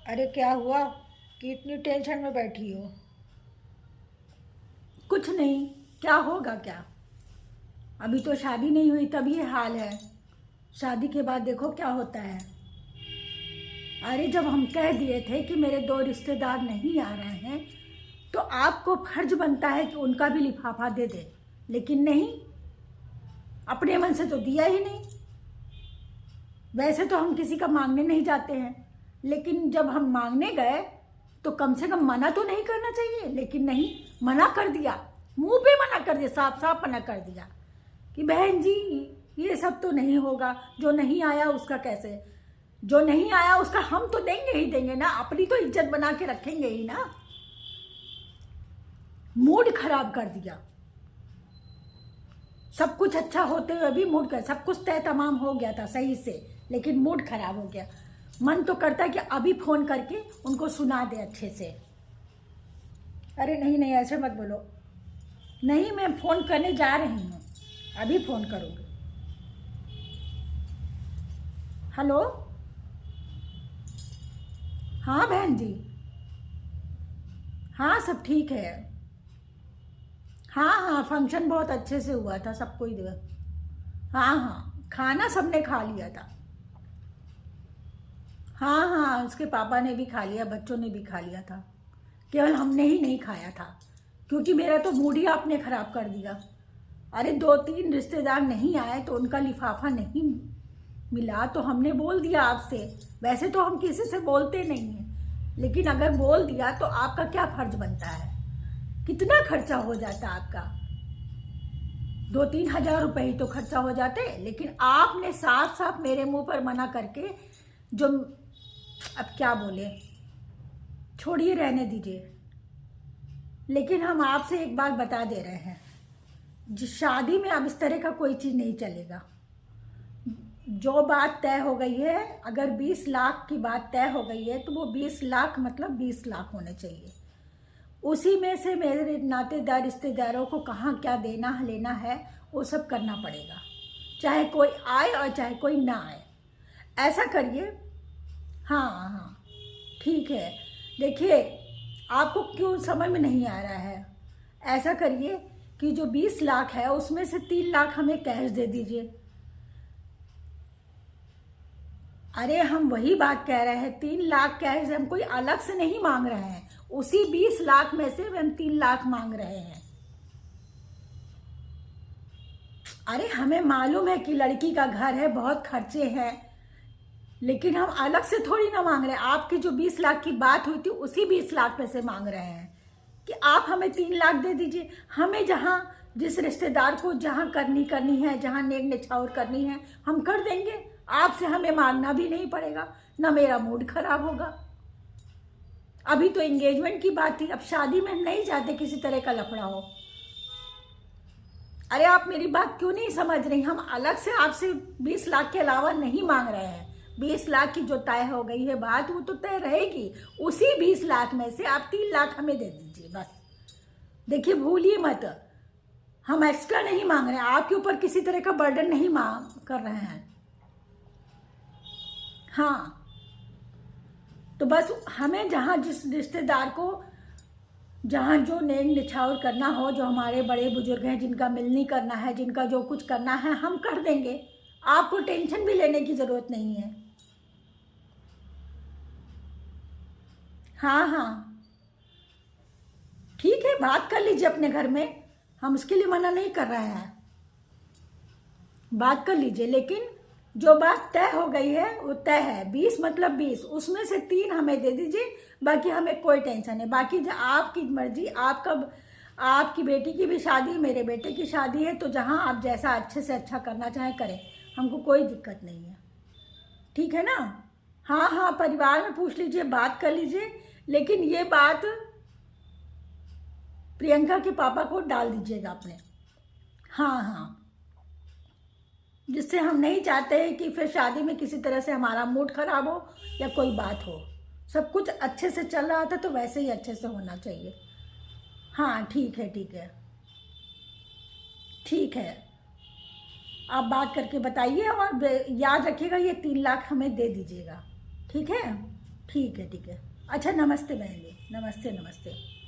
अरे क्या हुआ कि इतनी टेंशन में बैठी हो? कुछ नहीं। क्या होगा क्या। अभी तो शादी नहीं हुई तब ये हाल है। शादी के बाद देखो क्या होता है। अरे जब हम कह दिए थे कि मेरे दो रिश्तेदार नहीं आ रहे हैं तो आपको फर्ज बनता है कि उनका भी लिफाफा दे दे, लेकिन नहीं, अपने मन से तो दिया ही नहीं। वैसे तो हम किसी का मांगने नहीं जाते हैं, लेकिन जब हम मांगने गए तो कम से कम मना तो नहीं करना चाहिए, लेकिन नहीं, मना कर दिया। मुंह पे मना कर दिया, साफ साफ मना कर दिया कि बहन जी ये सब तो नहीं होगा। जो नहीं आया उसका कैसे, जो नहीं आया उसका हम तो देंगे ही देंगे ना, अपनी तो इज्जत बना के रखेंगे ही ना। मूड खराब कर दिया। सब कुछ अच्छा होते हुए भी मूड कर, सब कुछ तय तमाम हो गया था सही से, लेकिन मूड खराब हो गया। मन तो करता है कि अभी फोन करके उनको सुना दे अच्छे से। अरे नहीं नहीं, ऐसे मत बोलो। नहीं, मैं फोन करने जा रही हूँ, अभी फोन करूँगी। हेलो, हाँ बहन जी, हाँ सब ठीक है। हाँ हाँ, फंक्शन बहुत अच्छे से हुआ था, सबको ही दिया। हाँ हाँ, खाना सबने खा लिया था। हाँ हाँ, उसके पापा ने भी खा लिया, बच्चों ने भी खा लिया था। केवल हमने ही नहीं खाया था, क्योंकि मेरा तो मूड ही आपने ख़राब कर दिया। अरे दो तीन रिश्तेदार नहीं आए तो उनका लिफाफा नहीं मिला तो हमने बोल दिया आपसे। वैसे तो हम किसी से बोलते नहीं हैं, लेकिन अगर बोल दिया तो आपका क्या फर्ज बनता है। कितना खर्चा हो जाता आपका, 2-3 हज़ार रुपये ही तो खर्चा हो जाते, लेकिन आपने साफ साफ मेरे मुंह पर मना करके जो, अब क्या बोले, छोड़िए रहने दीजिए। लेकिन हम आपसे एक बात बता दे रहे हैं, जिस शादी में अब इस तरह का कोई चीज़ नहीं चलेगा। जो बात तय हो गई है, अगर 20 लाख की बात तय हो गई है तो वो 20 लाख मतलब 20 लाख होने चाहिए। उसी में से मेरे नातेदार रिश्तेदारों को कहाँ क्या देना लेना है वो सब करना पड़ेगा, चाहे कोई आए और चाहे कोई ना आए। ऐसा करिए। हाँ हाँ, ठीक है। देखिए, आपको क्यों समझ में नहीं आ रहा है, ऐसा करिए कि जो 20 लाख है उसमें से 3 लाख हमें कैश दे दीजिए। अरे हम वही बात कह रहे हैं, 3 लाख कैश, हम कोई अलग से नहीं मांग रहे हैं, उसी 20 लाख में से हम 3 लाख मांग रहे हैं। अरे हमें मालूम है कि लड़की का घर है, बहुत खर्चे हैं, लेकिन हम अलग से थोड़ी ना मांग रहे हैं। आपकी जो 20 लाख की बात हुई थी उसी 20 लाख में से मांग रहे हैं कि आप हमें 3 लाख दे दीजिए। हमें जहाँ, जिस रिश्तेदार को जहाँ करनी है, जहाँ नेक निछावर करनी है, हम कर देंगे। आपसे हमें मांगना भी नहीं पड़ेगा, ना मेरा मूड खराब होगा। अभी तो एंगेजमेंट की बात थी, अब शादी में नहीं चाहते किसी तरह का लफड़ा हो। अरे आप मेरी बात क्यों नहीं समझ रही, हम अलग से आपसे 20 लाख के अलावा नहीं मांग रहे हैं। 20 लाख की जो तय हो गई है बात, वो तो तय रहेगी। उसी 20 लाख में से आप 3 लाख हमें दे दीजिए बस। देखिए भूलिए मत, हम एक्स्ट्रा नहीं मांग रहे हैं, आपके ऊपर किसी तरह का बर्डन नहीं मांग कर रहे हैं। हाँ, तो बस हमें जहाँ जिस रिश्तेदार को जहाँ जो नेक निछावर करना हो, जो हमारे बड़े बुजुर्ग हैं जिनका मिलनी करना है, जिनका जो कुछ करना है हम कर देंगे। आपको टेंशन भी लेने की ज़रूरत नहीं है। हाँ हाँ, ठीक है, बात कर लीजिए अपने घर में, हम उसके लिए मना नहीं कर रहे हैं। बात कर लीजिए, लेकिन जो बात तय हो गई है वो तय है। 20 मतलब 20, उसमें से 3 हमें दे दीजिए, बाकी हमें कोई टेंशन नहीं। बाकी जो आपकी मर्जी, आपका, आपकी बेटी की भी शादी, मेरे बेटे की शादी है, तो जहाँ आप जैसा अच्छे से अच्छा करना चाहें करें, हमको कोई दिक्कत नहीं है। ठीक है ना। हाँ हाँ, परिवार में पूछ लीजिए, बात कर लीजिए, लेकिन ये बात प्रियंका के पापा को डाल दीजिएगा अपने। हाँ हाँ, जिससे हम नहीं चाहते हैं कि फिर शादी में किसी तरह से हमारा मूड खराब हो या कोई बात हो। सब कुछ अच्छे से चल रहा था तो वैसे ही अच्छे से होना चाहिए। हाँ ठीक है, ठीक है, ठीक है, आप बात करके बताइए, और याद रखिएगा ये 3 लाख हमें दे दीजिएगा। ठीक है। ठीक है, ठीक है। अच्छा, नमस्ते बहन जी, नमस्ते, नमस्ते।